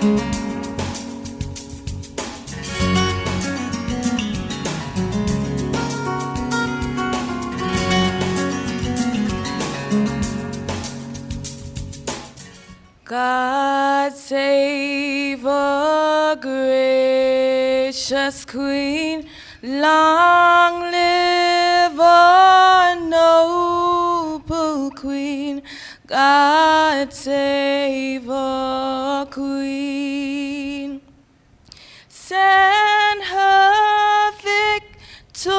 God save a gracious Queen, long live our noble Queen. God save a Queen. Send her victorious,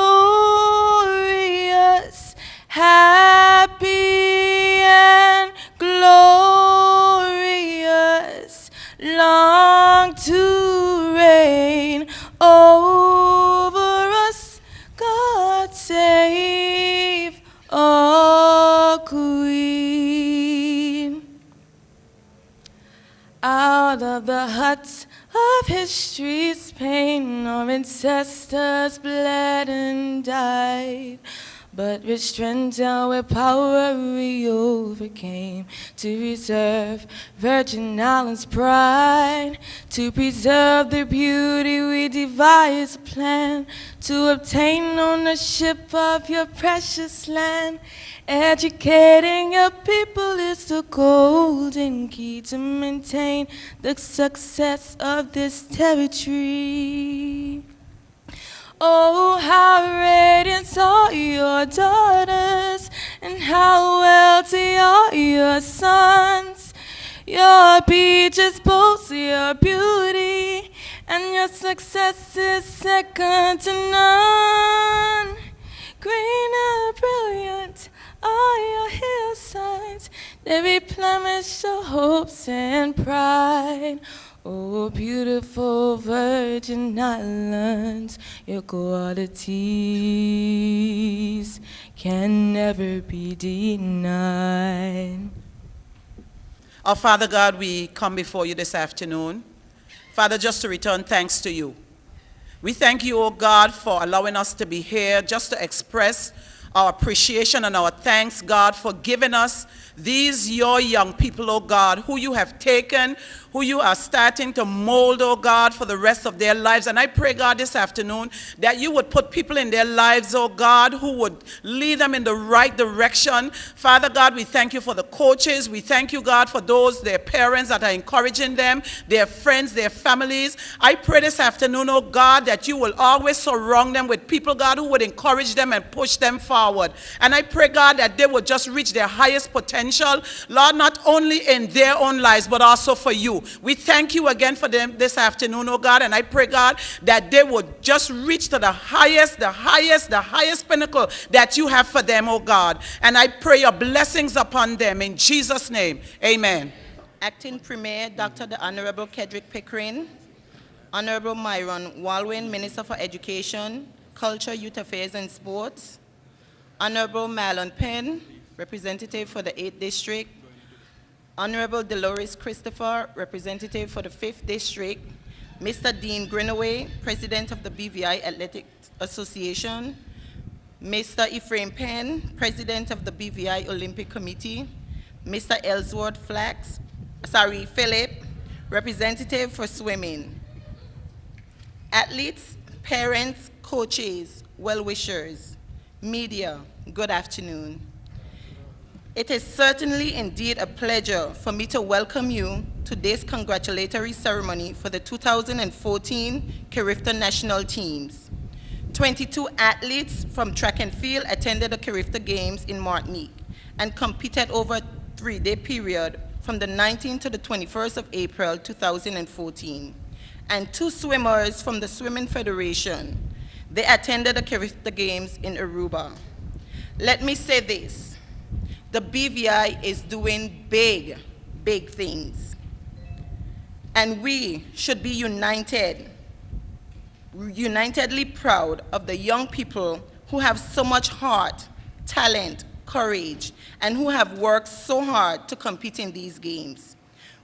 happy and glorious, long to reign over us. God save our Queen. Out of the huts of history's pain, our ancestors bled and died, but with strength and with power we overcame, to preserve Virgin Islands' pride, to preserve their beauty we devised a plan, to obtain ownership of your precious land. Educating your people is the golden key to maintain the success of this territory. Oh, how radiant are your daughters, and how wealthy are your sons. Your beaches boast your beauty, and your success is second to none. Green and brilliant are your hillsides, they replenish your hopes and pride. Oh, beautiful Virgin Islands, your qualities can never be denied. Our Father God, we come before you this afternoon, Father, just to return thanks to you. We thank you, O God, for allowing us to be here just to express our appreciation and our thanks, God, for giving us these your young people, oh God, who you have taken, who you are starting to mold, oh God, for the rest of their lives. And I pray, God, this afternoon that you would put people in their lives, oh God, who would lead them in the right direction. Father God, we thank you for the coaches. We thank you, God, for those, their parents that are encouraging them, their friends, their families. I pray this afternoon, oh God, that you will always surround them with people, God, who would encourage them and push them forward. And I pray, God, that they would just reach their highest potential, Lord, not only in their own lives, but also for you. We thank you again for them this afternoon, oh God, and I pray, God, that they would just reach to the highest pinnacle that you have for them, oh God. And I pray your blessings upon them in Jesus' name. Amen. Acting Premier, Dr. the Honorable Kedrick Pickering, Honorable Myron Walwyn, Minister for Education, Culture, Youth Affairs and Sports, Honorable Marlon Penn, Representative for the 8th District, Honorable Dolores Christopher, Representative for the 5th District, Mr. Dean Greenaway, President of the BVI Athletics Association, Mr. Ephraim Penn, President of the BVI Olympic Committee, Mr. Ellsworth Philip, Representative for Swimming. Athletes, parents, coaches, well-wishers, media, good afternoon. It is certainly indeed a pleasure for me to welcome you to this congratulatory ceremony for the 2014 Carifta national teams. 22 athletes from track and field attended the Carifta Games in Martinique and competed over a 3-day period from the 19th to the 21st of April 2014. And 2 swimmers from the Swimming Federation. They attended the Carifta Games in Aruba. Let me say this. The BVI is doing big things. And we should be unitedly proud of the young people who have so much heart, talent, courage, and who have worked so hard to compete in these games.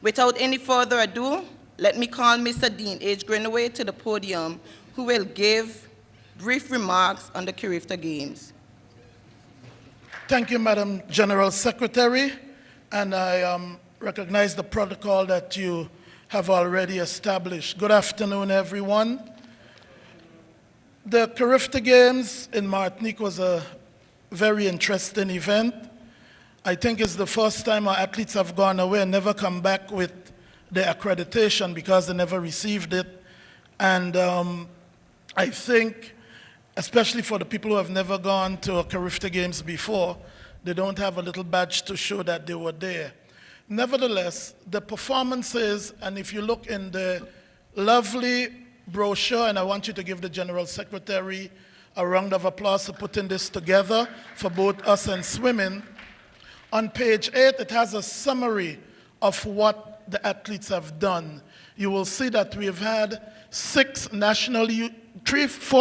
Without any further ado, let me call Mr. Dean H. Greenaway to the podium, who will give brief remarks on the Carifta Games. Thank you, Madam General Secretary, and I recognize the protocol that you have already established. Good afternoon, everyone. The Carifta Games in Martinique was a very interesting event. I think it's the first time our athletes have gone away and never come back with their accreditation because they never received it. And I think, especially for the people who have never gone to a Carifta Games before, they don't have a little badge to show that they were there. Nevertheless, the performances, and if you look in the lovely brochure, and I want you to give the General Secretary a round of applause for putting this together for both us and swimming. On page 8, it has a summary of what the athletes have done. You will see that we have had 4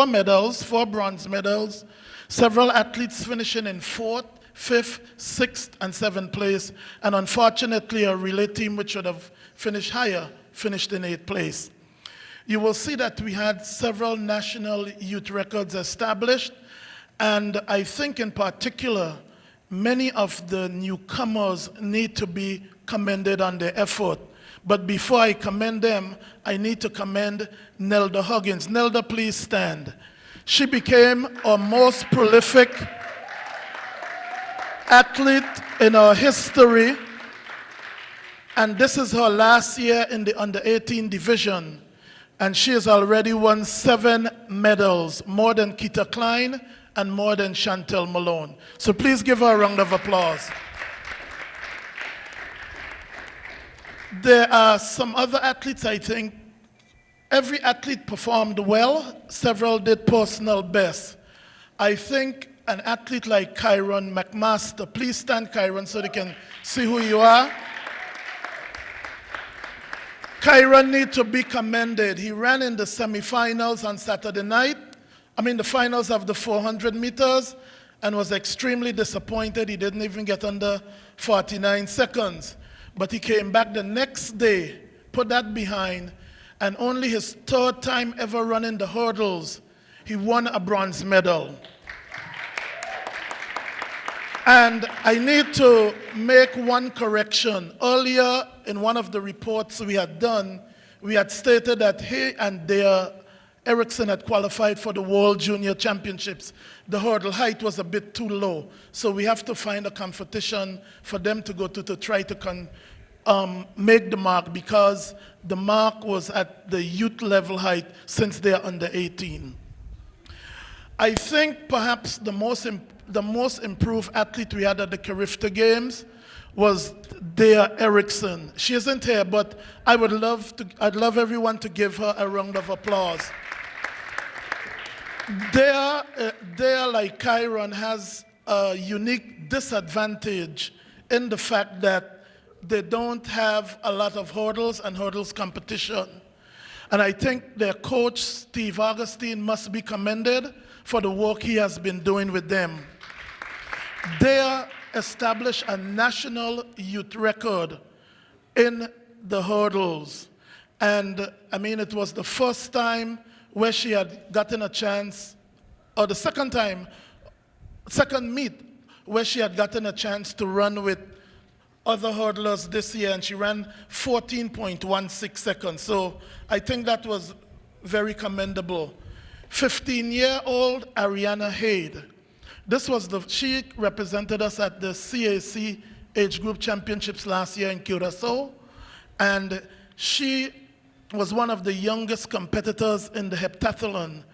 medals, 4 bronze medals, several athletes finishing in 4th, 5th, 6th, and 7th place, and unfortunately a relay team which should have finished higher, finished in 8th place. You will see that we had several national youth records established, and I think in particular, many of the newcomers need to be commended on their effort. But before I commend them, I need to commend Nelda Huggins. Nelda, please stand. She became our most prolific athlete in our history, and this is her last year in the under-18 division. And she has already won 7 medals, more than Keita Klein and more than Chantel Malone. So please give her a round of applause. There are some other athletes, I think. Every athlete performed well. Several did personal best. I think an athlete like Kyron McMaster, please stand, Kyron, so they can see who you are. Kyron needs to be commended. He ran in the semifinals on Saturday night, the finals of the 400 meters, and was extremely disappointed. He didn't even get under 49 seconds. But he came back the next day, put that behind, and only his 3rd time ever running the hurdles, he won a bronze medal. And I need to make one correction. Earlier, in one of the reports we had done, we had stated that he and Dea Erickson had qualified for the World Junior Championships. The hurdle height was a bit too low, so we have to find a competition for them to go to try to make the mark, because the mark was at the youth level height since they're under 18. I think perhaps the most improved athlete we had at the Carifta Games was Dea Erickson. She isn't here, but I'd love everyone to give her a round of applause. Dea, like Kyron, has a unique disadvantage in the fact that they don't have a lot of hurdles and hurdles competition. And I think their coach, Steve Augustine, must be commended for the work he has been doing with them. They established a national youth record in the hurdles. And it was the first time where she had gotten a chance, or the second meet where she had gotten a chance to run with other hurdlers this year, and she ran 14.16 seconds. So I think that was very commendable. 15-year-old Ariana Haid. She represented us at the CAC Age Group Championships last year in Curacao, and she was one of the youngest competitors in the heptathlon,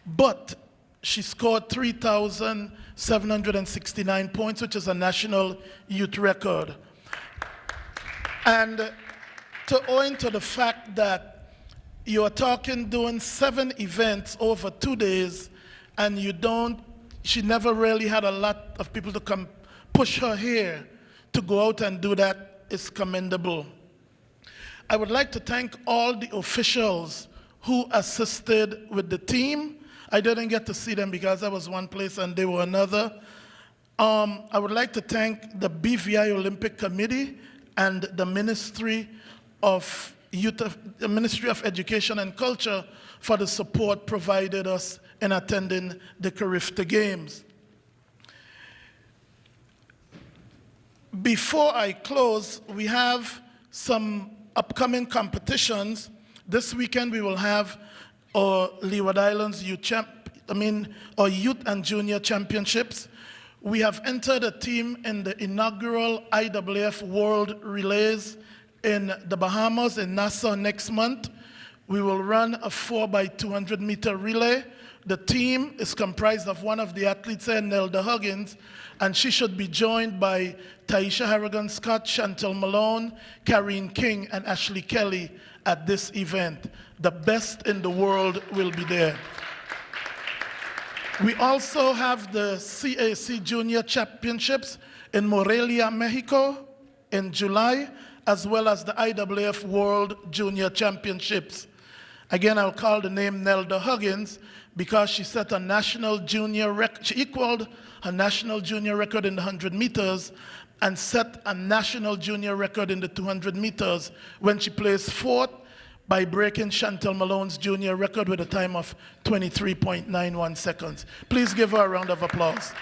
but she scored 3,769 points, which is a national youth record. And owing to the fact that you're doing 7 events over 2 days, and she never really had a lot of people to come push her here to go out and do that, is commendable. I would like to thank all the officials who assisted with the team. I didn't get to see them because I was one place and they were another. I would like to thank the BVI Olympic Committee and the Ministry of Education and Culture for the support provided us in attending the Carifta Games. Before I close, we have some upcoming competitions, this weekend we will have our Leeward Islands our Youth and Junior Championships. We have entered a team in the inaugural IAAF World Relays in the Bahamas, in Nassau next month. We will run a 4x200 meter relay. The team is comprised of one of the athletes here, Nelda Huggins, and she should be joined by Taisha Harrigan-Scott, Chantel Malone, Karine King, and Ashley Kelly at this event. The best in the world will be there. We also have the CAC Junior Championships in Morelia, Mexico in July, as well as the IAAF World Junior Championships. Again, I'll call the name Nelda Huggins because she set a national junior record. She equaled a national junior record in the 100 meters and set a national junior record in the 200 meters when she placed fourth by breaking Chantel Malone's junior record with a time of 23.91 seconds. Please give her a round of applause.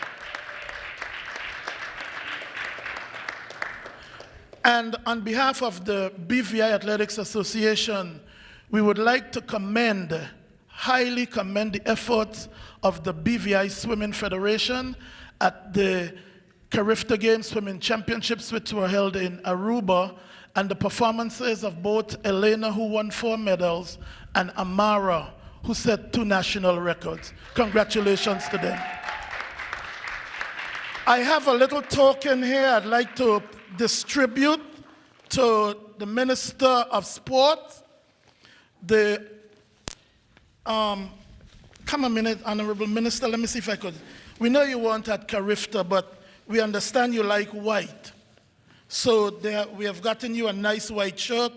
And on behalf of the BVI Athletics Association, we would like to highly commend the efforts of the BVI Swimming Federation at the Carifta Games Swimming Championships, which were held in Aruba, and the performances of both Elena, who won 4 medals, and Amara, who set 2 national records. Congratulations to them. I have a little token here I'd like to distribute to the Minister of Sport. Come a minute, Honorable Minister, let me see if I could. We know you weren't at Carifta, but we understand you like white. So we have gotten you a nice white shirt.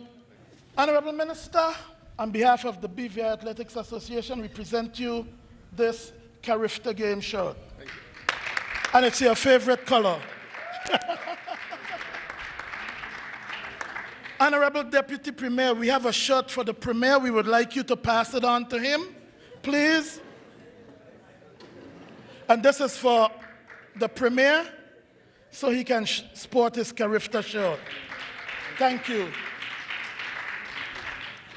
Honorable Minister, on behalf of the BVI Athletics Association, we present you this Carifta Game shirt. Thank you. And it's your favorite color. Honorable Deputy Premier, we have a shirt for the Premier. We would like you to pass it on to him, please. And this is for the Premier, so he can sport his Carifta shirt. Thank you.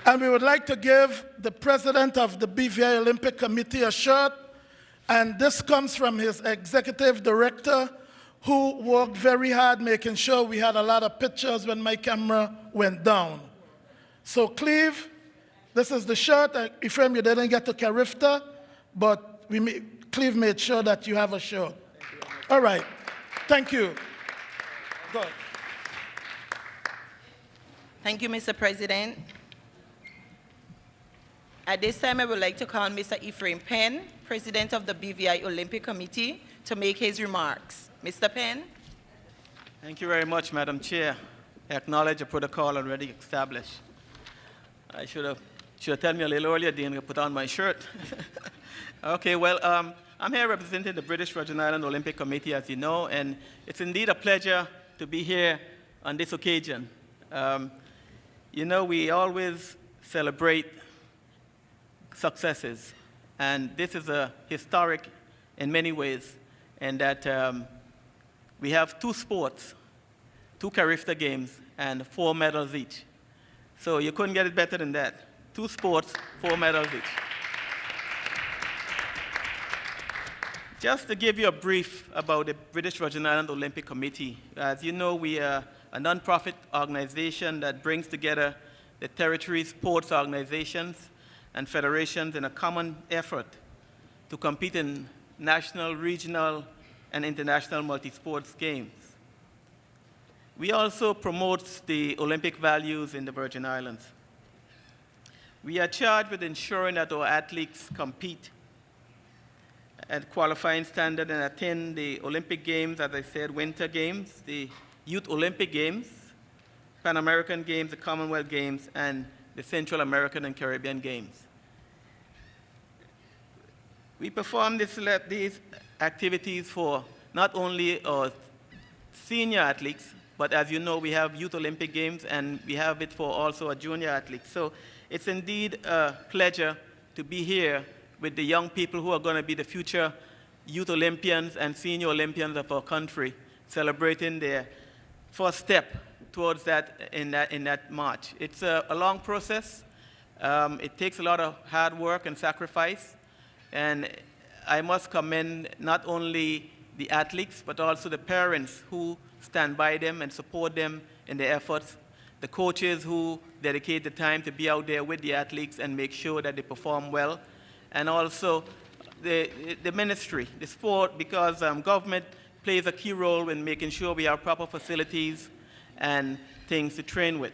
And we would like to give the President of the BVI Olympic Committee a shirt, and this comes from his Executive Director, who worked very hard making sure we had a lot of pictures when my camera went down. So Cleve, this is the shirt. Ephraim, you didn't get to Carifta, but Cleve made sure that you have a shirt. All right, thank you. Go ahead. Thank you, Mr. President. At this time, I would like to call Mr. Ephraim Penn, President of the BVI Olympic Committee, to make his remarks. Mr. Penn. Thank you very much, Madam Chair. I acknowledge the protocol already established. I should have told me a little earlier, Dean, to put on my shirt. Okay, well, I'm here representing the British Virgin Islands Olympic Committee, as you know, and it's indeed a pleasure to be here on this occasion. You know, we always celebrate successes, and this is a historic in many ways, in that we have 2 sports, 2 Carifta games, and 4 medals each. So you couldn't get it better than that. 2 sports, 4 medals each. Just to give you a brief about the British Virgin Islands Olympic Committee, as you know, we are a non-profit organization that brings together the territory sports organizations and federations in a common effort to compete in national, regional, and international multi-sports games. We also promote the Olympic values in the Virgin Islands. We are charged with ensuring that our athletes compete at qualifying standard and attend the Olympic Games, as I said, Winter Games, the Youth Olympic Games, Pan American Games, the Commonwealth Games, and the Central American and Caribbean Games. We perform these activities for not only our senior athletes, but as you know, we have Youth Olympic Games, and we have it for also our junior athletes. So it's indeed a pleasure to be here with the young people who are going to be the future Youth Olympians and Senior Olympians of our country, celebrating their first step towards that in that march. It's a long process. It takes a lot of hard work and sacrifice, and I must commend not only the athletes, but also the parents who stand by them and support them in their efforts, the coaches who dedicate the time to be out there with the athletes and make sure that they perform well, and also the ministry, the sport, because government plays a key role in making sure we have proper facilities and things to train with.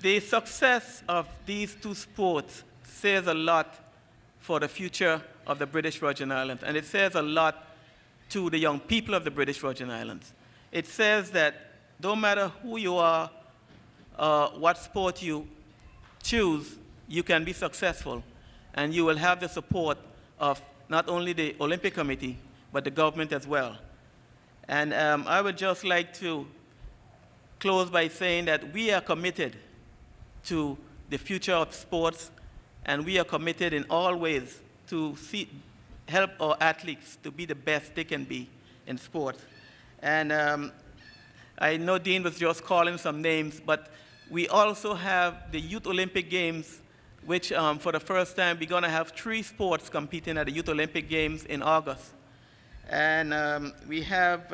The success of these two sports says a lot for the future of the British Virgin Islands, and it says a lot to the young people of the British Virgin Islands. It says that no matter who you are, what sport you choose, you can be successful, and you will have the support of not only the Olympic Committee, but the government as well. And I would just like to close by saying that we are committed to the future of sports, and we are committed in all ways to help our athletes to be the best they can be in sports. And I know Dean was just calling some names, but we also have the Youth Olympic Games, which for the first time we're going to have 3 sports competing at the Youth Olympic Games in August. And we have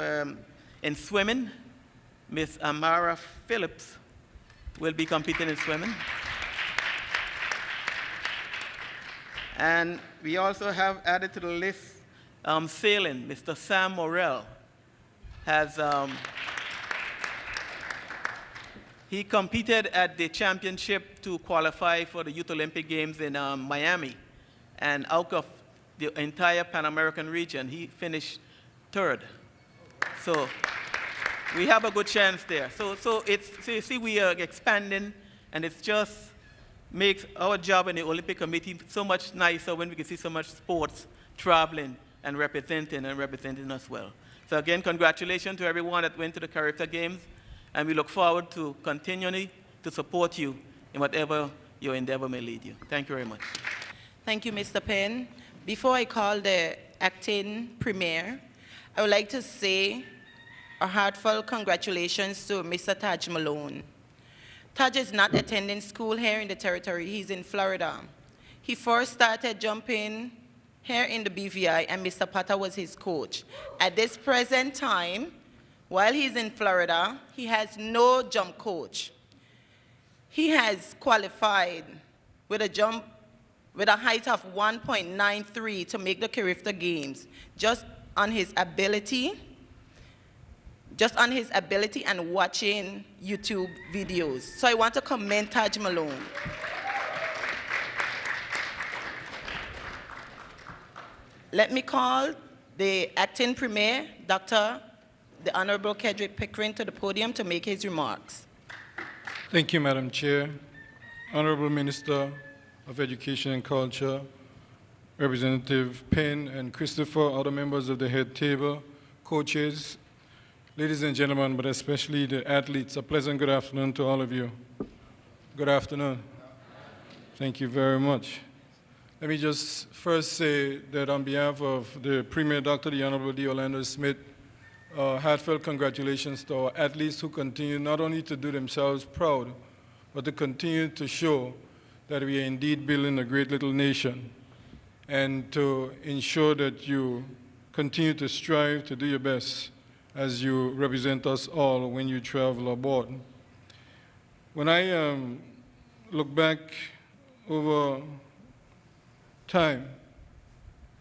in swimming, Miss Amara Phillips will be competing in swimming. And we also have added to the list sailing. Mr. Sam Morrell has, he competed at the championship to qualify for the Youth Olympic Games in Miami. And out of the entire Pan American region, he finished 3rd. So we have a good chance there. So you see, we are expanding, and it just makes our job in the Olympic Committee so much nicer when we can see so much sports traveling and representing us well. So again, congratulations to everyone that went to the Carifta Games, and we look forward to continuing to support you in whatever your endeavor may lead you. Thank you very much. Thank you, Mr. Penn. Before I call the acting premier, I would like to say a heartfelt congratulations to Mr. Taj Malone. Taj is not attending school here in the territory. He's in Florida. He first started jumping here in the BVI, and Mr. Potter was his coach. At this present time, while he's in Florida, he has no jump coach. He has qualified with a jump with a height of 1.93 to make the Carifta Games, just on his ability and watching YouTube videos. So I want to commend Taj Malone. Let me call the acting premier, the Honorable Kedrick Pickering, to the podium to make his remarks. Thank you, Madam Chair. Honorable Minister of Education and Culture, Representative Penn and Christopher, other members of the head table, coaches, ladies and gentlemen, but especially the athletes, a pleasant good afternoon to all of you. Good afternoon. Thank you very much. Let me just first say that on behalf of the Premier, Dr. the Honorable D. Orlando Smith, heartfelt congratulations to our athletes who continue not only to do themselves proud, but to continue to show that we are indeed building a great little nation, and to ensure that you continue to strive to do your best as you represent us all when you travel abroad. When I look back over time,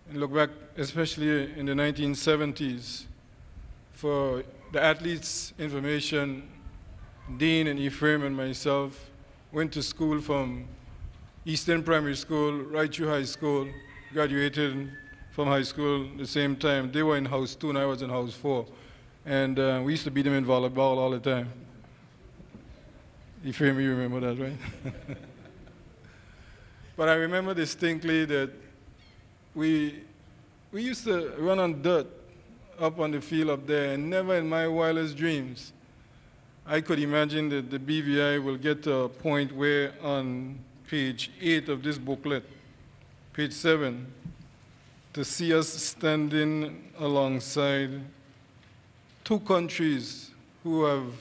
and look back especially in the 1970s, for the athletes' information, Dean and Ephraim and myself went to school from Eastern Primary School, right through high school, graduated from high school the same time. They were in House 2 and I was in House 4. And we used to beat them in volleyball all the time. Ephraim, you remember that, right? But I remember distinctly that we used to run on dirt up on the field up there, and never in my wildest dreams I could imagine that the BVI will get to a point where on page 8 of this booklet, page 7, to see us standing alongside 2 countries who have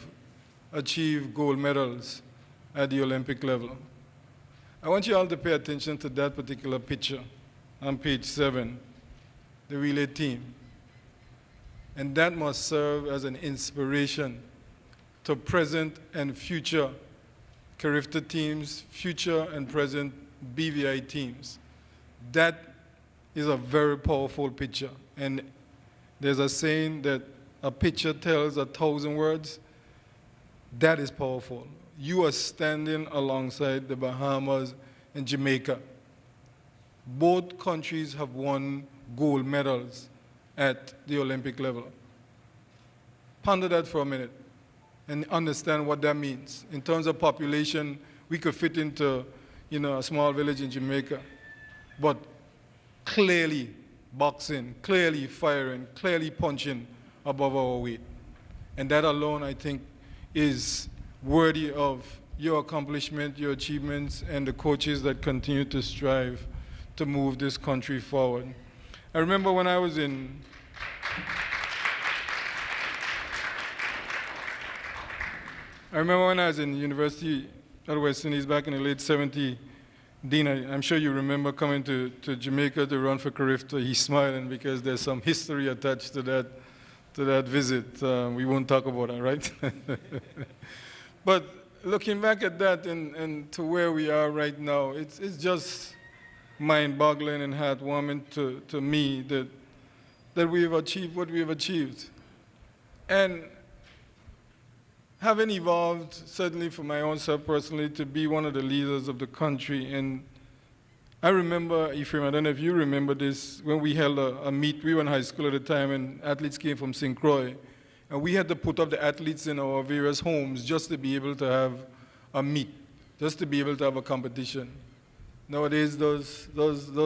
achieved gold medals at the Olympic level. I want you all to pay attention to that particular picture on page 7, the relay team. And that must serve as an inspiration to present and future Carifta teams, future and present BVI teams. That is a very powerful picture. And there's a saying that a picture tells 1,000 words. That is powerful. You are standing alongside the Bahamas and Jamaica. Both countries have won gold medals at the Olympic level. Ponder that for a minute and understand what that means. In terms of population, we could fit into, a small village in Jamaica, but clearly boxing, clearly firing, clearly punching above our weight. And that alone, I think, is worthy of your accomplishment, your achievements, and the coaches that continue to strive to move this country forward. I remember when I was in university at West Indies back in the late 70s. Dean, I'm sure you remember coming to Jamaica to run for Carifta. He's smiling because there's some history attached to that visit. We won't talk about that, right? But looking back at that and to where we are right now, it's just mind-boggling and heartwarming to me that we have achieved what we have achieved. And having evolved, certainly for my own self personally, to be one of the leaders of the country. And I remember, Ephraim, I don't know if you remember this, when we held a meet, we were in high school at the time, and athletes came from St. Croix. And we had to put up the athletes in our various homes just to be able to have a meet, just to be able to have a competition. Nowadays, those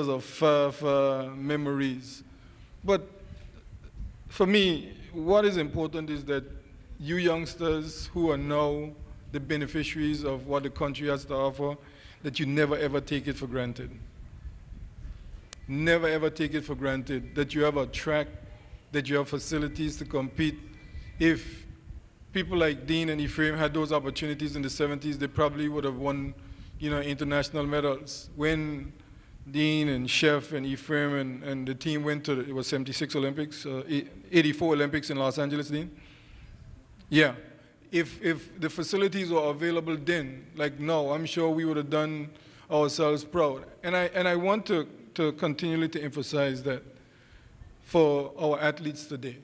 are far memories. But for me, what is important is that you youngsters who are now the beneficiaries of what the country has to offer, that you never ever take it for granted. Never ever take it for granted that you have a track, that you have facilities to compete. If people like Dean and Ephraim had those opportunities in the 70s, they probably would have won, international medals. When Dean and Chef and Ephraim and the team went to, it was 76 Olympics, 84 Olympics in Los Angeles, Dean? Yeah. If the facilities were available then, like now, I'm sure we would have done ourselves proud. And I want to continually to emphasize that for our athletes today.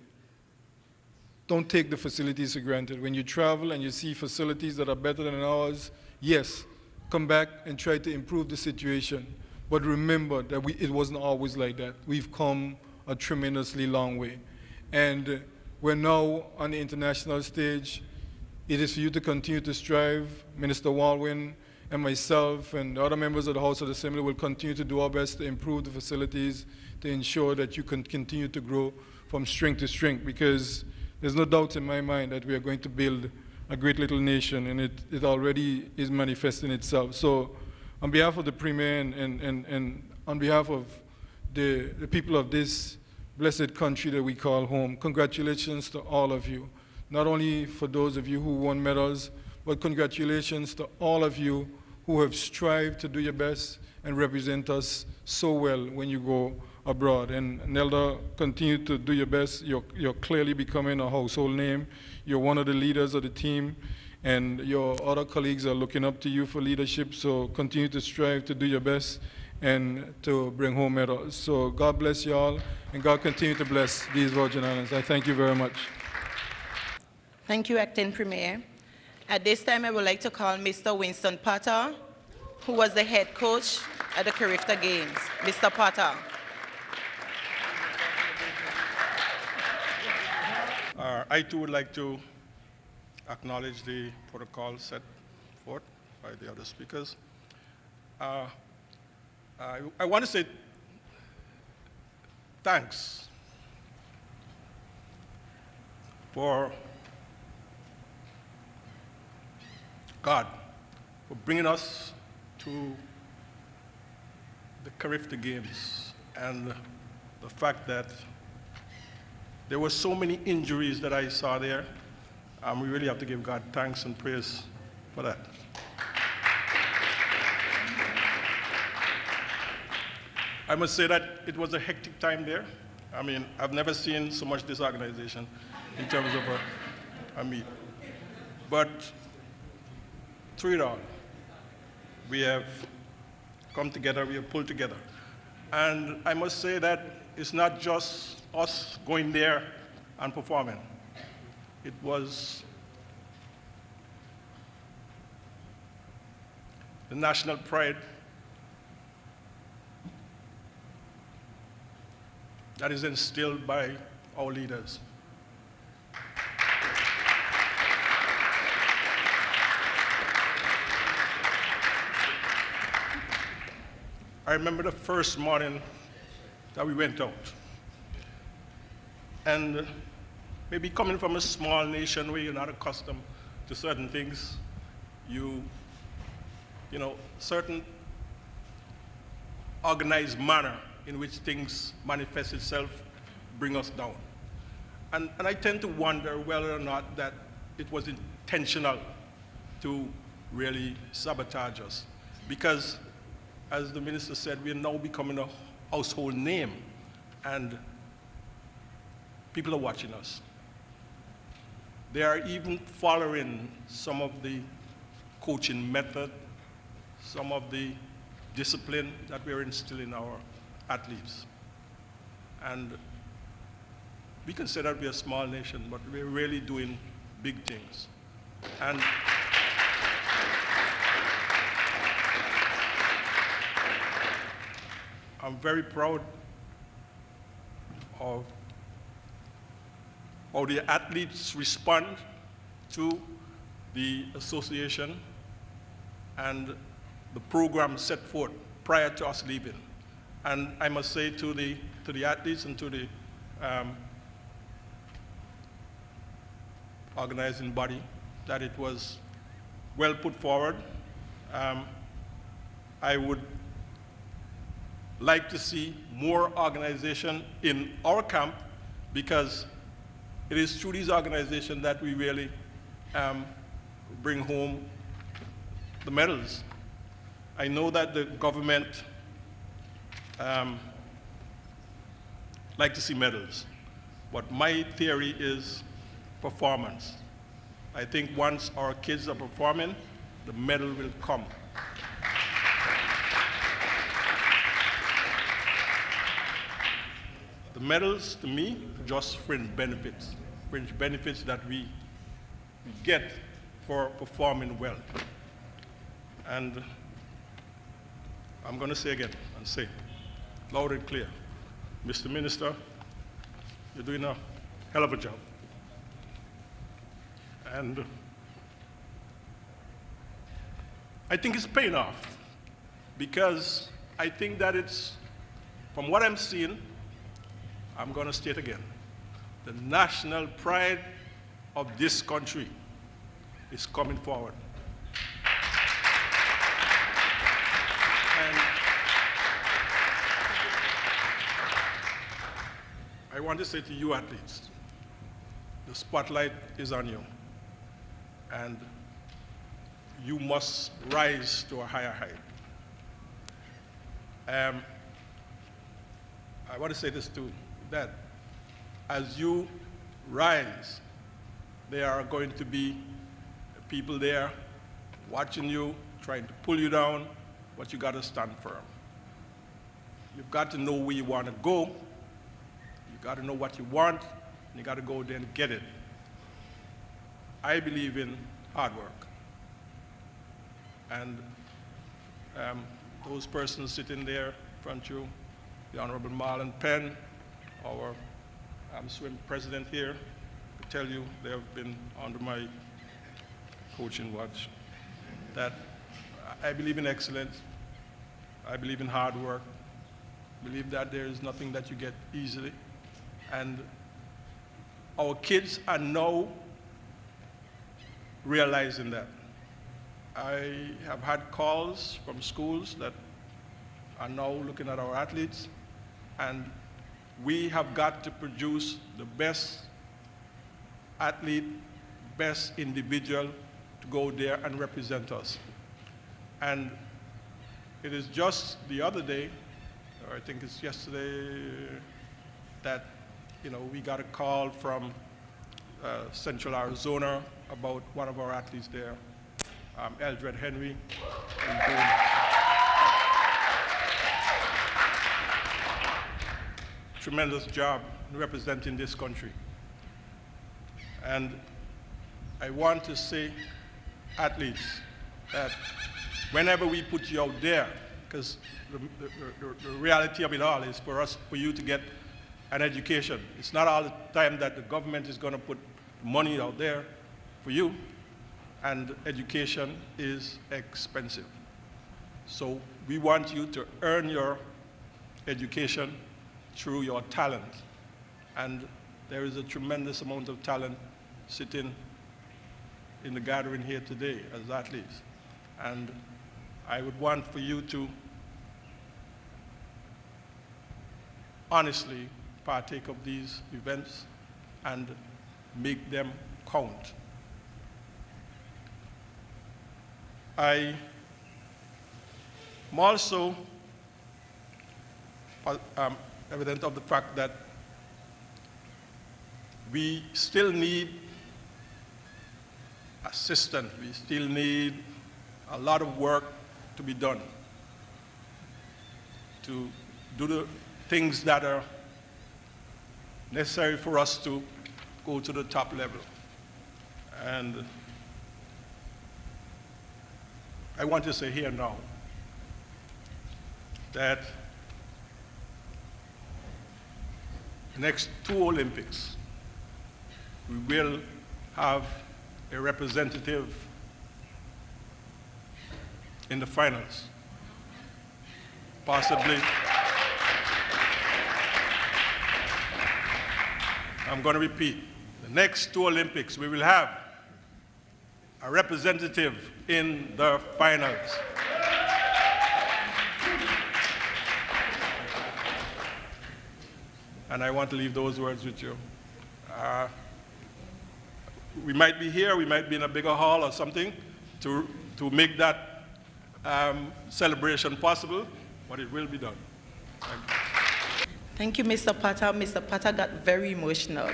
Don't take the facilities for granted. When you travel and you see facilities that are better than ours, yes, come back and try to improve the situation. But remember that it wasn't always like that. We've come a tremendously long way. And we're now on the international stage. It is for you to continue to strive. Minister Walwyn and myself and the other members of the House of Assembly will continue to do our best to improve the facilities to ensure that you can continue to grow from strength to strength, because there's no doubt in my mind that we are going to build a great little nation, and it already is manifesting itself. So on behalf of the Premier and on behalf of the people of this blessed country that we call home, congratulations to all of you. Not only for those of you who won medals, but congratulations to all of you who have strived to do your best and represent us so well when you go abroad. And Nelda, continue to do your best. You're clearly becoming a household name. You're one of the leaders of the team, and your other colleagues are looking up to you for leadership, so continue to strive to do your best and to bring home medals. So God bless you all, and God continue to bless these Virgin Islands. I thank you very much. Thank you, Acting Premier. At this time, I would like to call Mr. Winston Potter, who was the head coach at the Carifta Games. Mr. Potter. I too would like to acknowledge the protocol set forth by the other speakers. I want to say thanks for God for bringing us to the Carifta Games, and the fact that there were so many injuries that I saw there. We really have to give God thanks and praise for that. I must say that it was a hectic time there. I mean, I've never seen so much disorganization in terms of a meet. But through it all, we have come together, we have pulled together. And I must say that it's not just us going there and performing. It was the national pride that is instilled by our leaders. I remember the first morning that we went out. And maybe coming from a small nation where you're not accustomed to certain things, you know, certain organized manner in which things manifest itself bring us down. And I tend to wonder whether or not that it was intentional to really sabotage us. Because, as the minister said, we are now becoming a household name, and people are watching us. They are even following some of the coaching method, some of the discipline that we are instilling in our athletes. And we consider we're a small nation, but we're really doing big things. And I'm very proud of how the athletes respond to the association and the program set forth prior to us leaving. And I must say to the athletes and to the organizing body that it was well put forward. I would like to see more organization in our camp, because it is through these organizations that we really bring home the medals. I know that the government like to see medals, but my theory is performance. I think once our kids are performing, the medal will come. The medals, to me, just fringe benefits that we get for performing well. And I'm going to say again, and say loud and clear, Mr. Minister, you're doing a hell of a job. And I think it's paying off, because I think that it's, from what I'm seeing, I'm going to state again, the national pride of this country is coming forward. And I want to say to you athletes, the spotlight is on you, and you must rise to a higher height. I want to say this too, that as you rise, there are going to be people there watching you, trying to pull you down, but you got to stand firm. You've got to know where you want to go. You got to know what you want, and you got to go there and get it. I believe in hard work. And those persons sitting there in front of you, the Honorable Marlon Penn, our swim president here, to tell you they have been under my coaching watch, that I believe in excellence, I believe in hard work, I believe that there is nothing that you get easily, and our kids are now realizing that. I have had calls from schools that are now looking at our athletes, and we have got to produce the best athlete, best individual to go there and represent us. And it is just the other day, or I think it's yesterday, that we got a call from Central Arizona about one of our athletes there, Eldred Henry, who's doing a tremendous job in representing this country. And I want to say, athletes, that whenever we put you out there, because the reality of it all is for you to get an education. It's not all the time that the government is going to put money out there for you, and education is expensive. So we want you to earn your education through your talent. And there is a tremendous amount of talent sitting in the gathering here today as athletes. And I would want for you to honestly partake of these events and make them count. I am also evident of the fact that we still need assistance. We still need a lot of work to be done to do the things that are necessary for us to go to the top level. And I want to say here now that the next 2 Olympics, we will have a representative in the finals. Possibly, I'm going to repeat, the next 2 Olympics, we will have a representative in the finals. And I want to leave those words with you. We might be here, we might be in a bigger hall or something to make that celebration possible, but it will be done. Thank you, Mr. Potter. Mr. Potter got very emotional.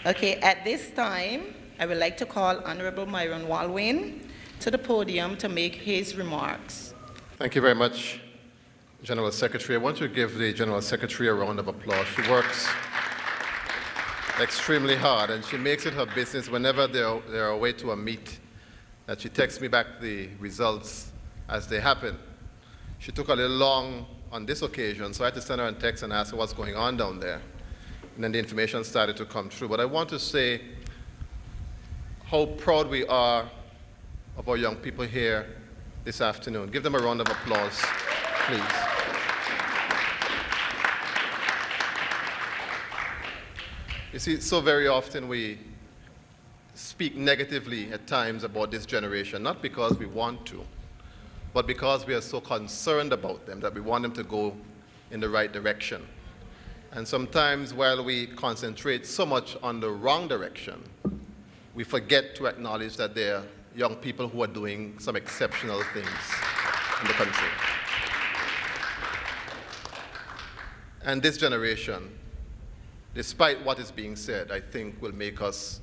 Okay, at this time, I would like to call Honorable Myron Walwyn to the podium to make his remarks. Thank you very much, General Secretary. I want to give the General Secretary a round of applause. She works extremely hard, and she makes it her business whenever they're away to a meet that she texts me back the results as they happen. She took a little long on this occasion, so I had to send her a text and ask her what's going on down there. And then the information started to come through. But I want to say how proud we are of our young people here this afternoon. Give them a round of applause, please. You see, so very often we speak negatively at times about this generation, not because we want to, but because we are so concerned about them that we want them to go in the right direction. And sometimes while we concentrate so much on the wrong direction, we forget to acknowledge that there are young people who are doing some exceptional things in the country. And this generation, despite what is being said, I think will make us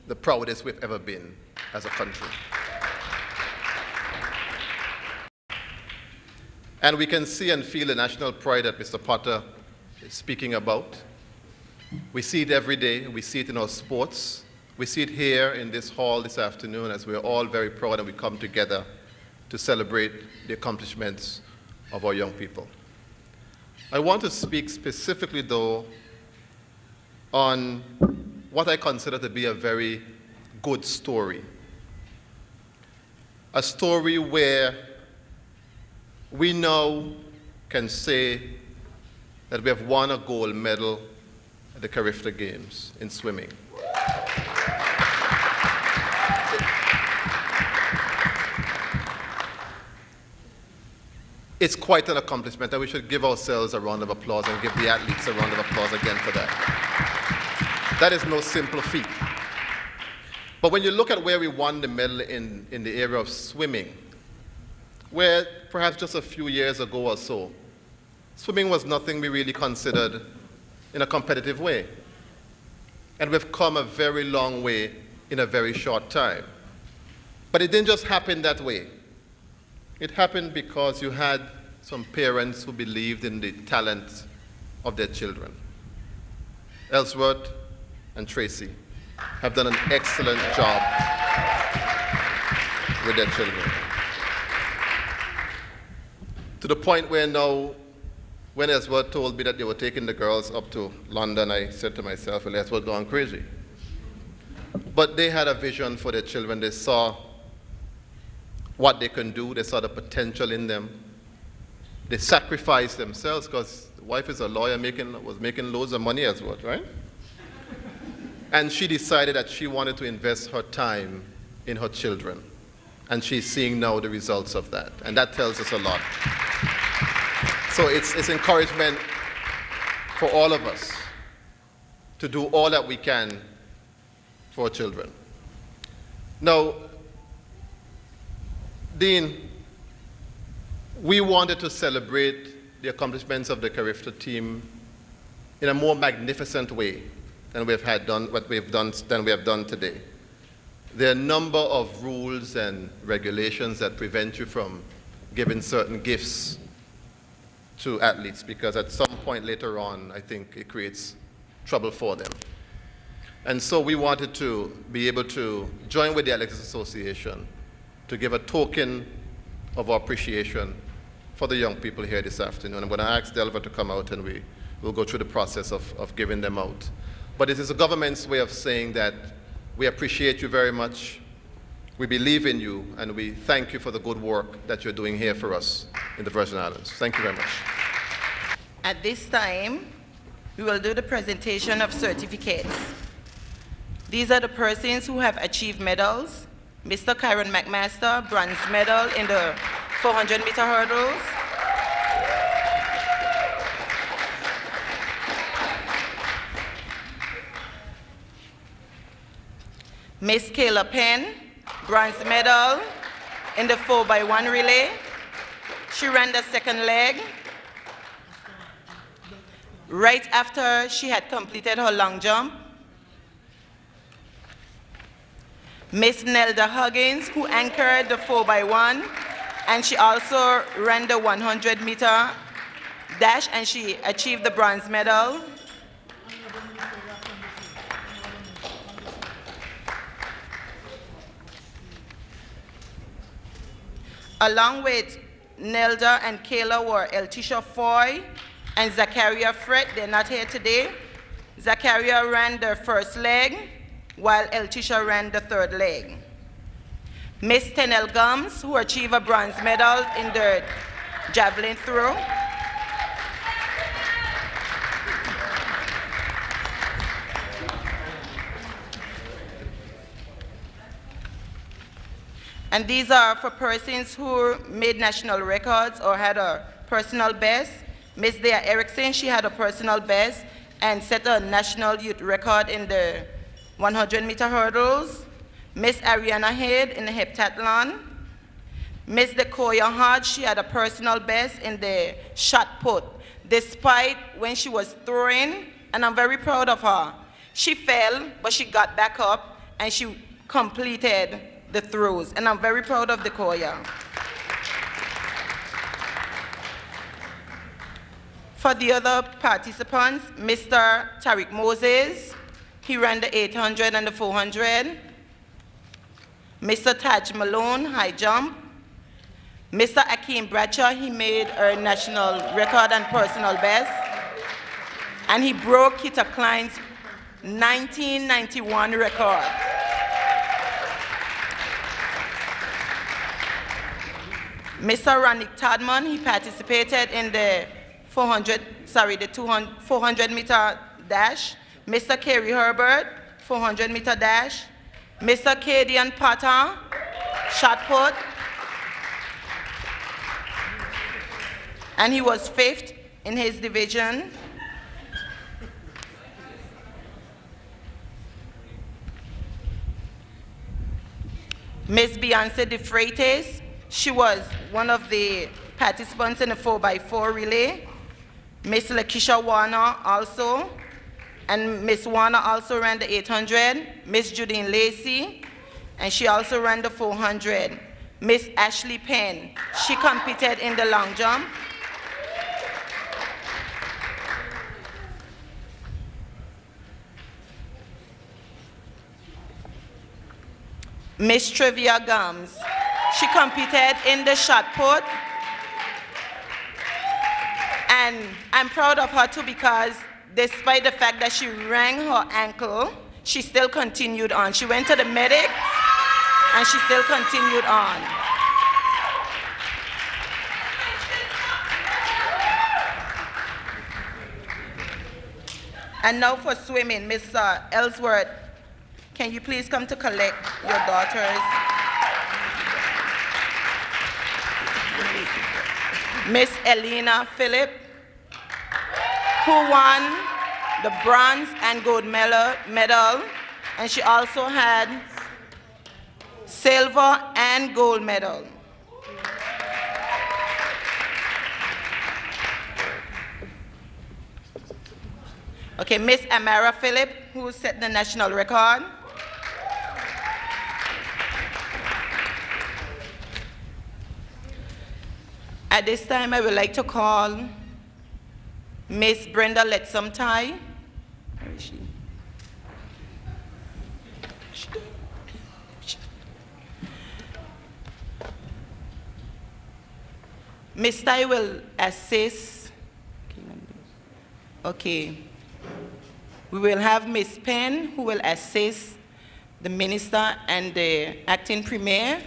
the proudest we've ever been as a country. And we can see and feel the national pride that Mr. Potter is speaking about. We see it every day. We see it in our sports. We see it here in this hall this afternoon as we're all very proud and we come together to celebrate the accomplishments of our young people. I want to speak specifically, though, on what I consider to be a very good story. A story where we now can say that we have won a gold medal at the Carifta Games in swimming. It's quite an accomplishment, and we should give ourselves a round of applause and give the athletes a round of applause again for that. That is no simple feat. But when you look at where we won the medal in the area of swimming, where perhaps just a few years ago or so, swimming was nothing we really considered in a competitive way. And we've come a very long way in a very short time. But it didn't just happen that way. It happened because you had some parents who believed in the talent of their children. Ellsworth and Tracy have done an excellent job with their children. To the point where now, when Ellsworth told me that they were taking the girls up to London, I said to myself, well, Ellsworth gone crazy. But they had a vision for their children. They saw what they can do. They saw the potential in them. They sacrificed themselves because the wife is a lawyer, was making loads of money as well, right? And she decided that she wanted to invest her time in her children. And she's seeing now the results of that. And that tells us a lot. So it's encouragement for all of us to do all that we can for our children. Now, Dean, we wanted to celebrate the accomplishments of the Carifta team in a more magnificent way than we have done today. There are a number of rules and regulations that prevent you from giving certain gifts to athletes because at some point later on, I think it creates trouble for them. And so we wanted to be able to join with the Athletics Association to give a token of our appreciation for the young people here this afternoon. I'm going to ask Delva to come out and we will go through the process of giving them out. But it is the government's way of saying that we appreciate you very much, we believe in you, and we thank you for the good work that you're doing here for us in the Virgin Islands. Thank you very much. At this time, we will do the presentation of certificates. These are the persons who have achieved medals. Mr. Kyron McMaster, bronze medal in the 400-meter hurdles. Miss Kayla Penn, bronze medal in the 4x1 relay. She ran the second leg. Right after she had completed her long jump. Miss Nelda Huggins, who anchored the 4x1, and she also ran the 100-meter dash, and she achieved the bronze medal. Along with Nelda and Kayla were Eltisha Foy and Zachariah Fred. They're not here today. Zachariah ran the first leg, while Eltisha ran the third leg. Miss Tenel Gums, who achieved a bronze medal in the javelin throw. And these are for persons who made national records or had a personal best. Miss Dea Erickson, she had a personal best and set a national youth record in the 100-meter hurdles. Miss Ariana Head in the heptathlon. Miss Dekoya Hodge, she had a personal best in the shot put, despite when she was throwing, and I'm very proud of her. She fell, but she got back up and she completed the throws, and I'm very proud of Dekoya. For the other participants, Mr. Tariq Moses, he ran the 800 and the 400. Mr. Taj Malone, high jump. Mr. Akeem Bradshaw, he made a national record and personal best. And he broke Kita Klein's 1991 record. Mr. Rannick Tadman, he participated in the 400-meter dash. Mr. Kerry Herbert, 400-meter dash. Mr. Cadian Potter, shot put. And he was 5th in his division. Miss Beyonce De Freitas, she was one of the participants in the 4x4 relay. Miss Lakeisha Warner also, and Miss Warner also ran the 800. Miss Judine Lacey, and she also ran the 400. Miss Ashley Penn, she competed in the long jump. Miss Trivia Gums, she competed in the shot put. And I'm proud of her too, because despite the fact that she rang her ankle, she still continued on. She went to the medics and she still continued on. And now for swimming, Miss Ellsworth, can you please come to collect your daughters? Miss Elena Phillip, who won the bronze and gold medal, and she also had silver and gold medal. Okay, Miss Amara Phillip, who set the national record. At this time, I would like to call Miss Brenda Letsomtai. Where is she? Miss Tai will assist. Okay. We will have Miss Penn, who will assist the minister and the acting premier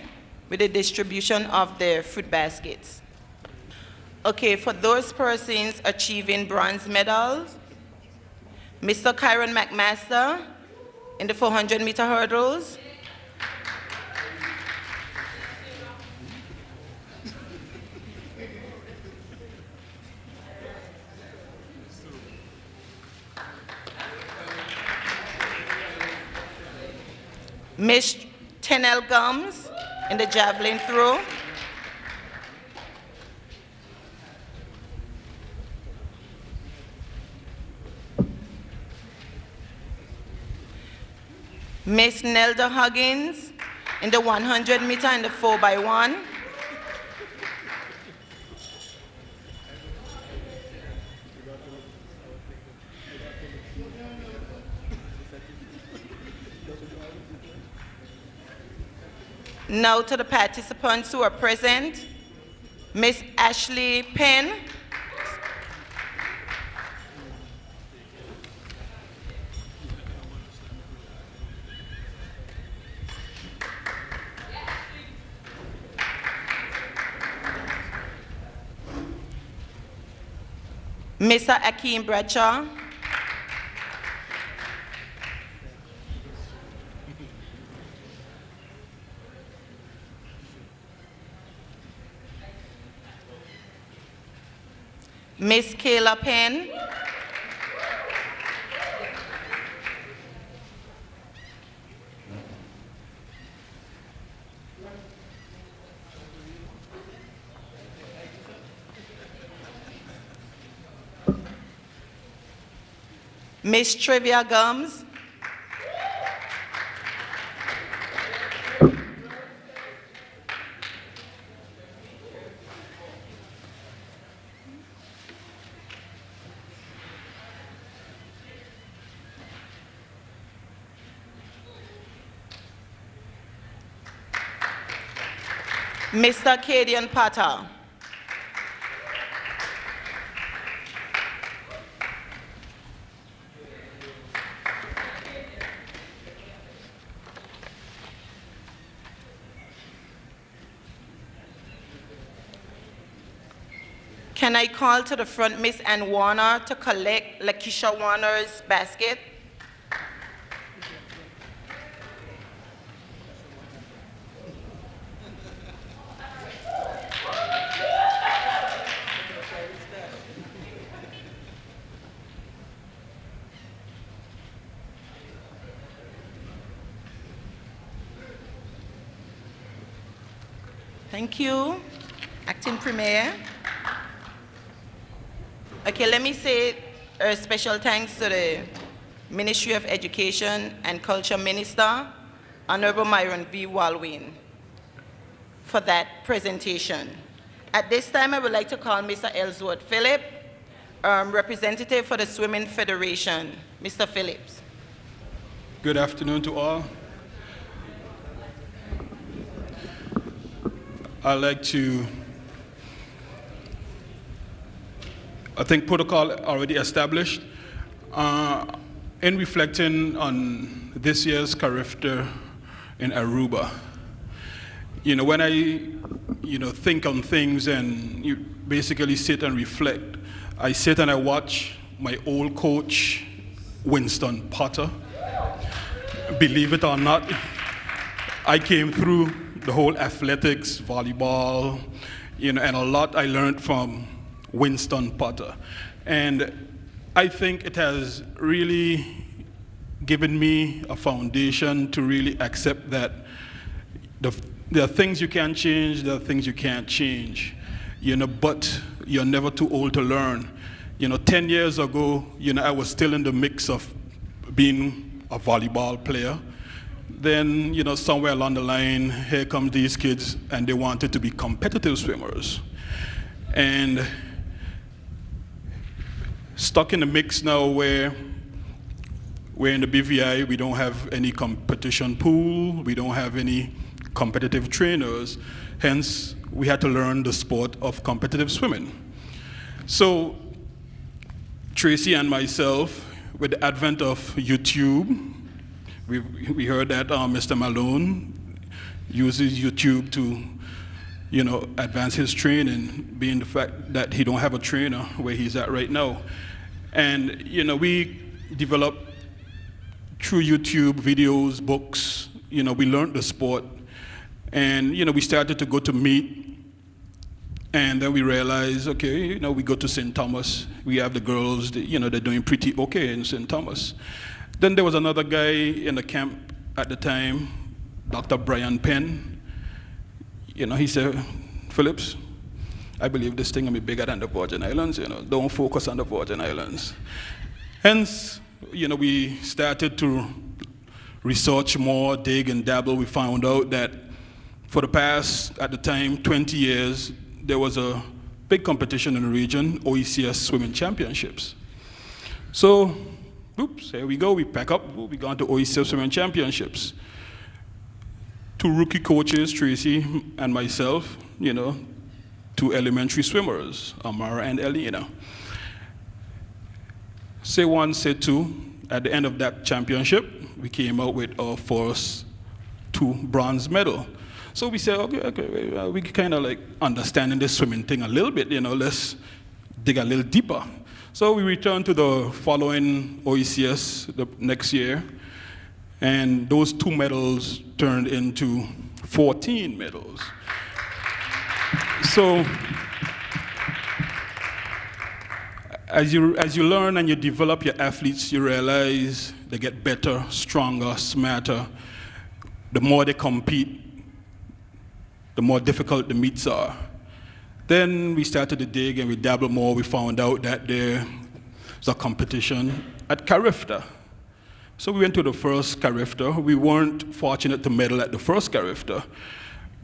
with the distribution of the fruit baskets. Okay, for those persons achieving bronze medals, Mr. Kyron McMaster in the 400-meter hurdles. Miss Tenel Gums in the javelin throw. Miss Nelda Huggins in the 100-meter and the 4x1. Now to the participants who are present. Miss Ashley Penn. Mr. Akeem Bradshaw. Miss Kayla Penn. Miss Trivia Gums. Mr. Cadian Potter. Can I call to the front Miss Ann Warner to collect Lakeisha Warner's basket? Thank you, Acting Premier. Okay, let me say a special thanks to the Ministry of Education and Culture Minister, Honorable Myron V. Walwyn, for that presentation. At this time, I would like to call Mr. Ellsworth Phillip, representative for the Swimming Federation. Mr. Phillips. Good afternoon to all. I'd like to, I think protocol already established. In reflecting on this year's Carifta in Aruba, when I, think on things and you basically sit and reflect, I sit and I watch my old coach, Winston Potter. Believe it or not, I came through the whole athletics, volleyball, and a lot I learned from Winston Potter. And I think it has really given me a foundation to really accept that there are things you can change, there are things you can't change, but you're never too old to learn. 10 years ago, I was still in the mix of being a volleyball player. Then, somewhere along the line, here come these kids, and they wanted to be competitive swimmers. And stuck in the mix now where we're in the BVI, we don't have any competition pool, we don't have any competitive trainers, hence we had to learn the sport of competitive swimming. So Tracy and myself, with the advent of YouTube, we heard that Mr. Malone uses YouTube to, advance his training, being the fact that he don't have a trainer where he's at right now. And, we developed through YouTube videos, books, we learned the sport. And, we started to go to meet, and then we realized, okay, we go to St. Thomas. We have the girls, they're doing pretty okay in St. Thomas. Then there was another guy in the camp at the time, Dr. Brian Penn. He said, Phillips, I believe this thing will be bigger than the Virgin Islands, don't focus on the Virgin Islands. Hence, we started to research more, dig and dabble. We found out that for the past, at the time, 20 years, there was a big competition in the region, OECS Swimming Championships. So, oops, here we go, we pack up, we go on to OECS Swimming Championships. 2 rookie coaches, Tracy and myself, 2 elementary swimmers, Amara and Elena. Say 1, say 2, at the end of that championship, we came out with our first 2 bronze medal. So we said, okay, we kind of like understanding this swimming thing a little bit, let's dig a little deeper. So we returned to the following OECS the next year, and those 2 medals turned into 14 medals. So as you learn and you develop your athletes, you realize they get better, stronger, smarter. The more they compete, the more difficult the meets are. Then we started to dig and we dabbled more. We found out that there was a competition at Carifta. So we went to the first Carifta. We weren't fortunate to medal at the first Carifta,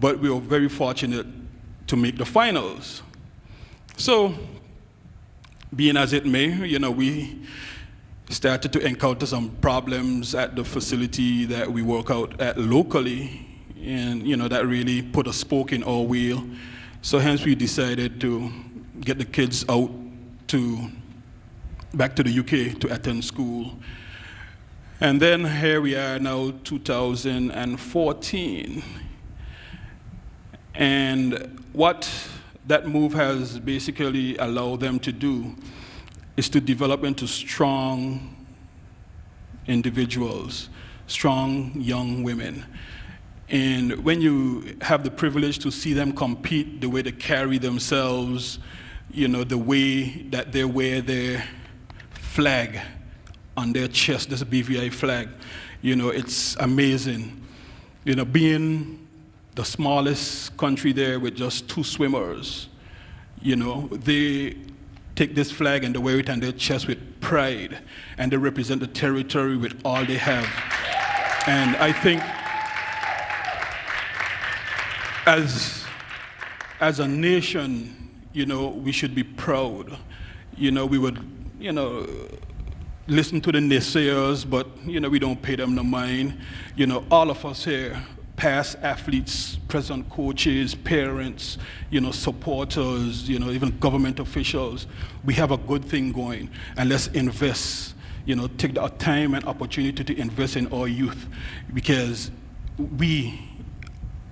but we were very fortunate to make the finals. So, being as it may, we started to encounter some problems at the facility that we work out at locally, and that really put a spoke in our wheel. So hence we decided to get the kids out back to the UK to attend school. And then here we are now, 2014. And what that move has basically allowed them to do is to develop into strong individuals, strong young women. And when you have the privilege to see them compete, the way they carry themselves, the way that they wear their flag on their chest, this BVI flag, it's amazing. Being the smallest country there with just 2 swimmers. You know, they take this flag and they wear it on their chest with pride, and they represent the territory with all they have. And I think as a nation, you know, we should be proud. You know, we would, you know, listen to the naysayers, but, you know, we don't pay them no mind. You know, all of us here, past athletes, present coaches, parents, you know, supporters, you know, even government officials, we have a good thing going, and let's invest, you know, take our time and opportunity to invest in our youth, because we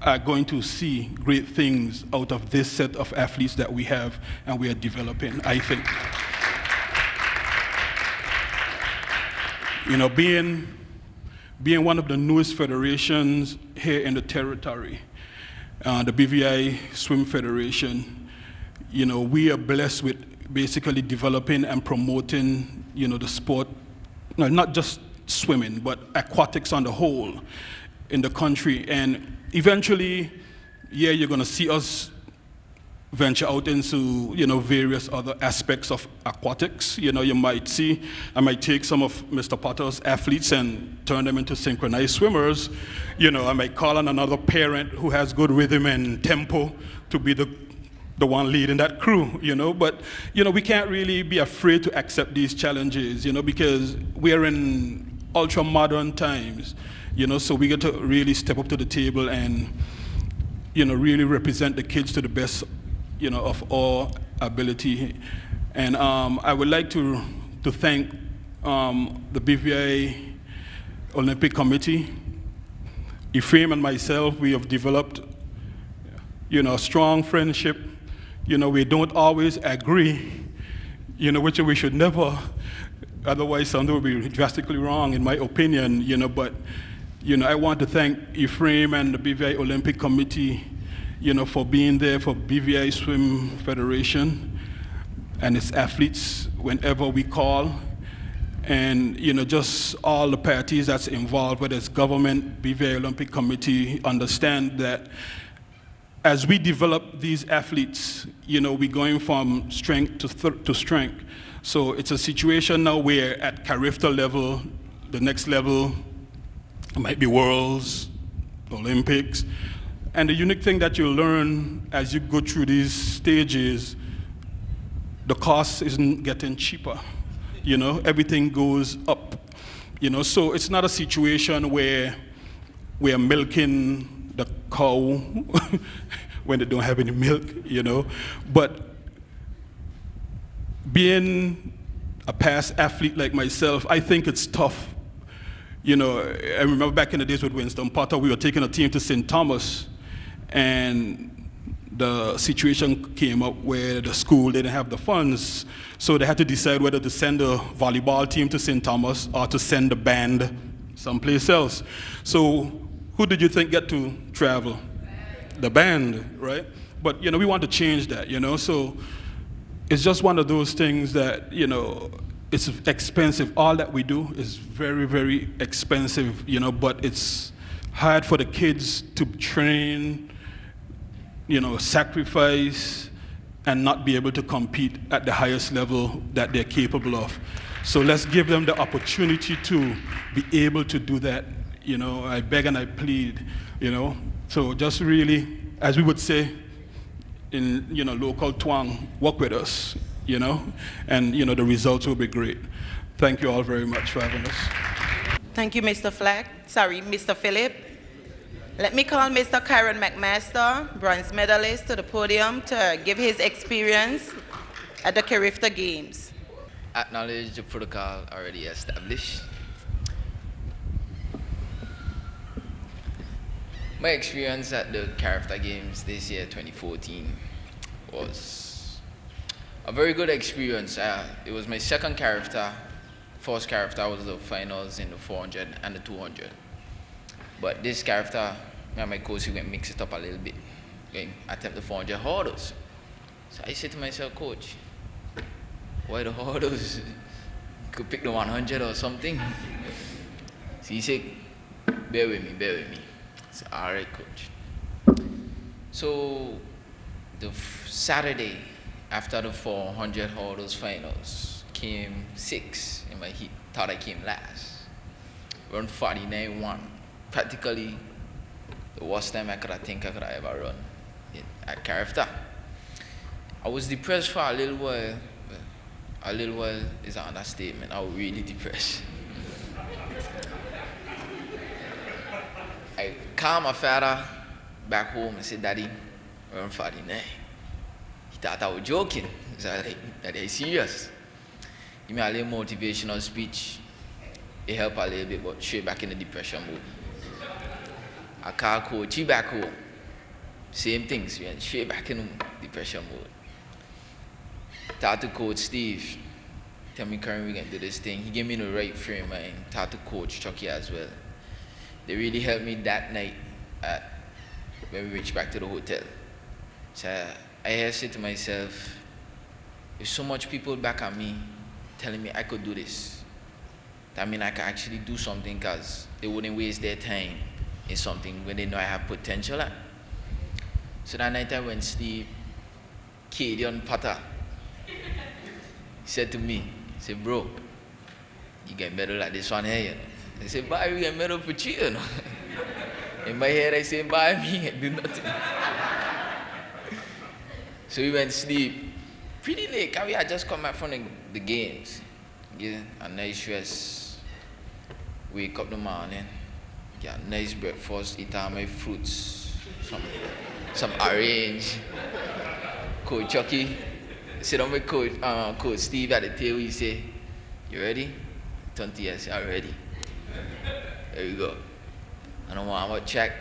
are going to see great things out of this set of athletes that we have and we are developing, I think. You know, being one of the newest federations here in the territory, the BVI Swim Federation, you know, we are blessed with basically developing and promoting, you know, the sport, no, not just swimming, but aquatics on the whole in the country. And eventually, yeah, you're going to see us venture out into, you know, various other aspects of aquatics. You know, you might see, I might take some of Mr. Potter's athletes and turn them into synchronized swimmers. You know, I might call on another parent who has good rhythm and tempo to be the one leading that crew, you know. But, you know, we can't really be afraid to accept these challenges, you know, because we are in ultra-modern times, you know, so we get to really step up to the table and, you know, really represent the kids to the best, you know, of our ability. And I would like to thank the BVI Olympic Committee. Ephraim and myself, we have developed, you know, a strong friendship. You know, we don't always agree, you know, which we should never, otherwise something would be drastically wrong in my opinion, you know. But, you know, I want to thank Ephraim and the BVI Olympic Committee, you know, for being there for BVI Swim Federation and its athletes whenever we call. And, you know, just all the parties that's involved, whether it's government, BVI Olympic Committee, understand that as we develop these athletes, you know, we're going from strength to strength. So it's a situation now where at Carifta level, the next level might be Worlds, Olympics. And the unique thing that you'll learn as you go through these stages, the cost isn't getting cheaper. You know, everything goes up. You know, so it's not a situation where we are milking the cow when they don't have any milk, you know. But being a past athlete like myself, I think it's tough. You know, I remember back in the days with Winston Potter, we were taking a team to St. Thomas, and the situation came up where the school didn't have the funds, so they had to decide whether to send the volleyball team to St. Thomas or to send the band someplace else. So who did you think get to travel? The band, right? But, you know, we want to change that, you know, so it's just one of those things that, you know, it's expensive. All that we do is very, very expensive, you know, but it's hard for the kids to train, you know, sacrifice, and not be able to compete at the highest level that they're capable of. So let's give them the opportunity to be able to do that. You know, I beg and I plead, you know. So just really, as we would say in, you know, local twang, work with us, you know, and, you know, the results will be great. Thank you all very much for having us. Thank you, Mr. Mr. Phillip. Let me call Mr. Kyron McMaster, bronze medalist, to the podium to give his experience at the Carifta Games. Acknowledge the protocol already established. My experience at the Carifta Games this year, 2014, was a very good experience. It was my second Carifta. First Carifta was the finals in the 400 and the 200. But this Carifta, me and my coach, we went mix it up a little bit. Going attempt the 400 hurdles. So I said to myself, coach, why the hurdles? Could pick the 100 or something. So he said, bear with me. I said, all right, coach. So the Saturday after the 400 hurdles finals, came 6 in my heat. Thought I came last. Run 49.1. Practically the worst time I could ever run at Carifta. I was depressed for a little while. A little while is an understatement. I was really depressed. I called my father back home and said, "Daddy, run 49." He thought I was joking. So I was like, "Daddy, are you serious?" Give me a little motivational speech. It helped a little bit, but straight back in the depression mode. I called Coach back home. Same things, we went straight back in the depression mode. Talked to Coach Steve. Tell me, Karen, we're going to do this thing. He gave me the right frame of mind. Talked to Coach Chucky as well. They really helped me that night when we reached back to the hotel. So I said to myself, there's so much people back at me telling me I could do this. That means I could actually do something because they wouldn't waste their time in something when they know I have potential at. So that night I went to sleep. Kadian Potter, he said to me, he said, "Bro, you get medal like this one here, you know." I said, "Bye, you get medal for you, you know." In my head I said, "Bye me, I do nothing." So we went to sleep pretty late. We had just come back from the games. Yeah, a nice rest. Wake up in the morning, get a nice breakfast, eat all my fruits, some orange. Coach Chucky, sit down with Coach Steve at the table. He say, "You ready?" Turn to you, I say, "I'm ready." There we go. And I warm up check.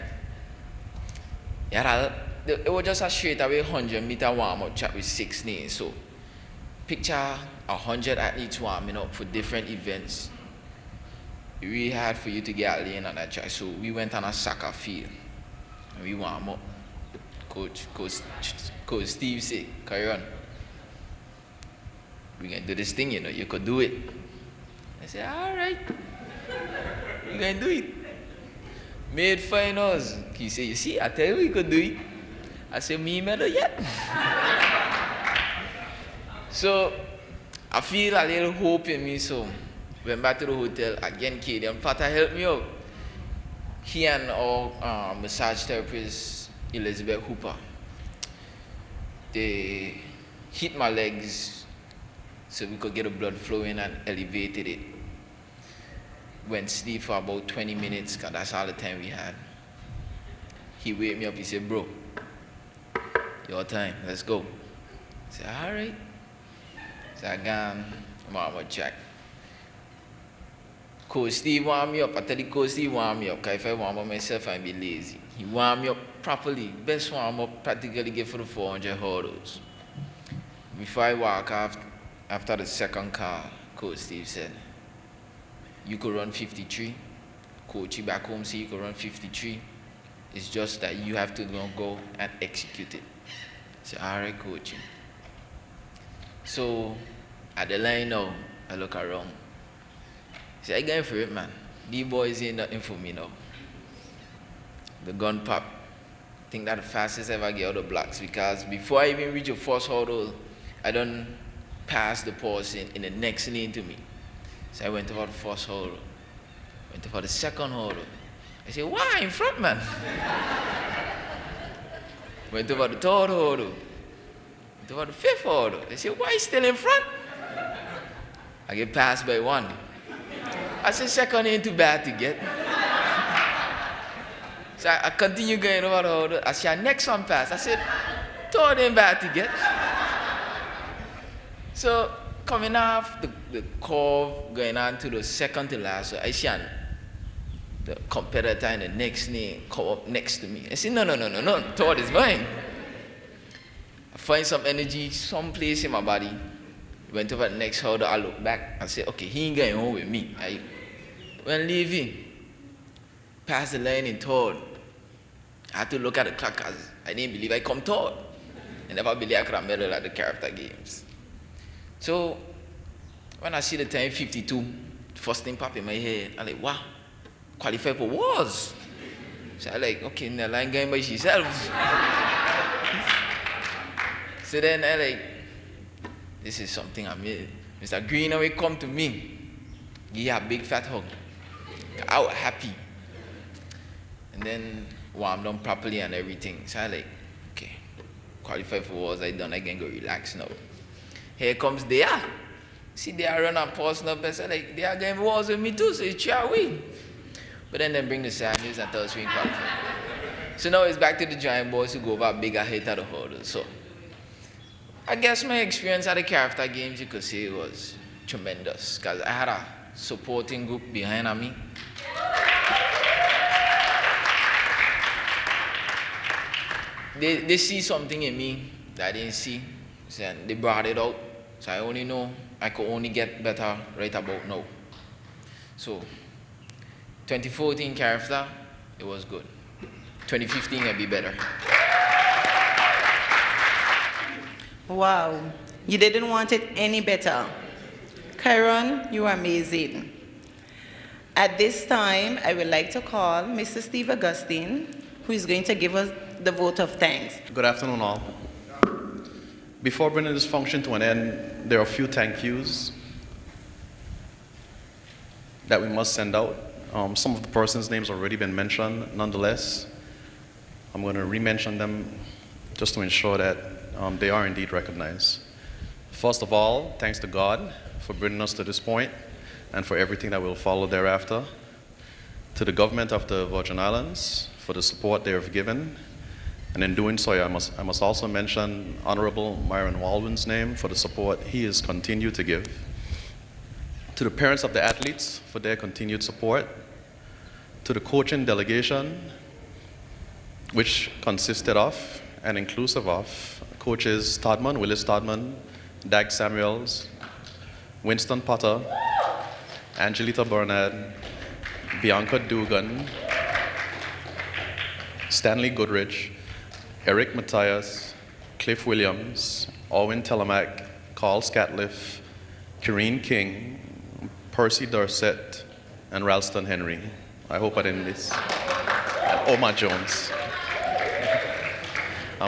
Yeah, it was just a straight away 100-meter warm up check with 6 names. So picture 100 athletes warming up for different events. It really hard for you to get a lane on that track. So we went on a soccer field and we warm up. Coach Steve said, "Carry on. We're going to do this thing, you know, you could do it." I said, "All right, we're going to do it." Made finals. He said, "You see, I tell you, you could do it." I said, "Me medal yet?" So I feel a little hope in me, so went back to the hotel again. Kadian Potter helped me out. He and our massage therapist, Elizabeth Hooper, they hit my legs so we could get the blood flowing and elevated it. Went to sleep for about 20 minutes because that's all the time we had. He waked me up, he said, "Bro, your time, let's go." I said, "All right." So I gone, I'm on check. Coach Steve warmed me up. I tell you, Coach Steve warmed me up because if I warm up myself, I'd be lazy. He warmed me up properly. Best warm up practically get for the 400 hurdles. Before I walk off, after the second call, Coach Steve said, "You could run 53. Coach back home said you could run 53. It's just that you have to go and execute it." I said, "All right, Coach." So at the line now, I look around. I said, "I going for it, man. These boys ain't nothing for me now." The gun pop. I think that the fastest ever get out of blocks because before I even reach the first hurdle, I done passed the person in the next lane to me. So I went over the first hurdle. Went over the second hurdle. I said, "Why in front, man?" Went over the third hurdle. Went over the fifth hurdle. I said, "Why still in front?" I get passed by one. I said, "Second ain't too bad to get." So I continue going over the hurdle. I said, "Next one pass." I said, "Third ain't bad to get." So coming off the curve, going on to the second to last, so I see the competitor in the next lane come up next to me. I said, no, third is mine. I find some energy someplace in my body. Went over the next hurdle, I look back, I said, "Okay, he ain't going home with me." When leaving, passed the line in third. I had to look at the clock because I didn't believe I come third. I never believed I could have medal at the Carifta games. So when I see the time 52, first thing pop in my head, I'm like, wow, qualified for wars. So I like, okay, the line going by herself. So then I like, this is something I made. Mr. Greenaway come to me. Give a big fat hug. I was happy. And then warmed down properly and everything. So I like, okay, qualify for wars, I done, I can go relax now. Here comes they are. See, they are run and pause up and say like, they are going wars with me too, so it's your way. But then they bring the sad news and tell us we ain't qualified. So now it's back to the giant boys who go over a bigger hit at the hurdle. So I guess my experience at the Carifta games, you could say, was tremendous because I had a supporting group behind me. They see something in me that I didn't see, so they brought it out. So I only know I could only get better right about now. So 2014 Carifta, it was good. 2015 will be better. Wow, you didn't want it any better. Kyron, you are amazing. At this time, I would like to call Mr. Steve Augustine, who is going to give us the vote of thanks. Good afternoon, all. Before bringing this function to an end, there are a few thank yous that we must send out. Some of the persons' names have already been mentioned. Nonetheless, I'm going to re-mention them just to ensure that they are indeed recognized. First of all, thanks to God for bringing us to this point and for everything that will follow thereafter. To the government of the Virgin Islands for the support they have given. And in doing so, I must also mention Honorable Myron Walwyn's name for the support he has continued to give. To the parents of the athletes for their continued support. To the coaching delegation, which consisted of and inclusive of coaches Todman, Willis Todman, Dag Samuels, Winston Potter, Angelita Bernard, Bianca Dugan, Stanley Goodrich, Eric Matthias, Cliff Williams, Owen Telemac, Carl Scatliff, Kareen King, Percy Dorset, and Ralston Henry. I hope I didn't miss. And Omar Jones.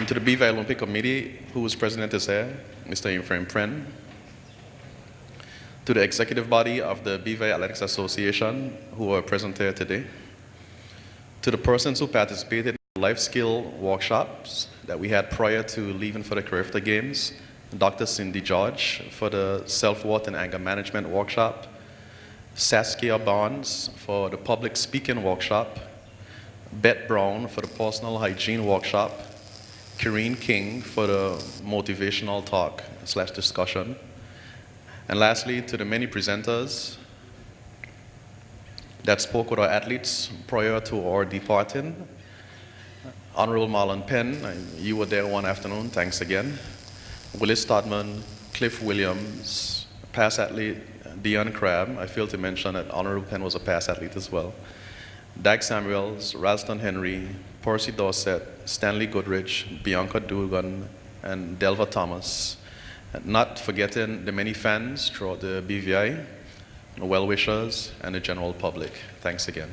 To the BVI Olympic Committee, whose president is here, Mr. Ephraim Pren. To the executive body of the BVI Athletics Association, who are present here today. To the persons who participated in life skill workshops that we had prior to leaving for the Carifta Games, Dr. Cindy George for the self-worth and anger management workshop, Saskia Barnes for the public speaking workshop, Beth Brown for the personal hygiene workshop, Kareen King for the motivational talk / discussion, and lastly to the many presenters that spoke with our athletes prior to our departing. Honorable Marlon Penn, you were there one afternoon, thanks again. Willis Todman, Cliff Williams, past athlete Dion Crabb, I failed to mention that Honorable Penn was a past athlete as well. Dag Samuels, Ralston Henry, Percy Dorset, Stanley Goodrich, Bianca Dugan, and Delva Thomas. And not forgetting the many fans throughout the BVI, the well-wishers, and the general public. Thanks again.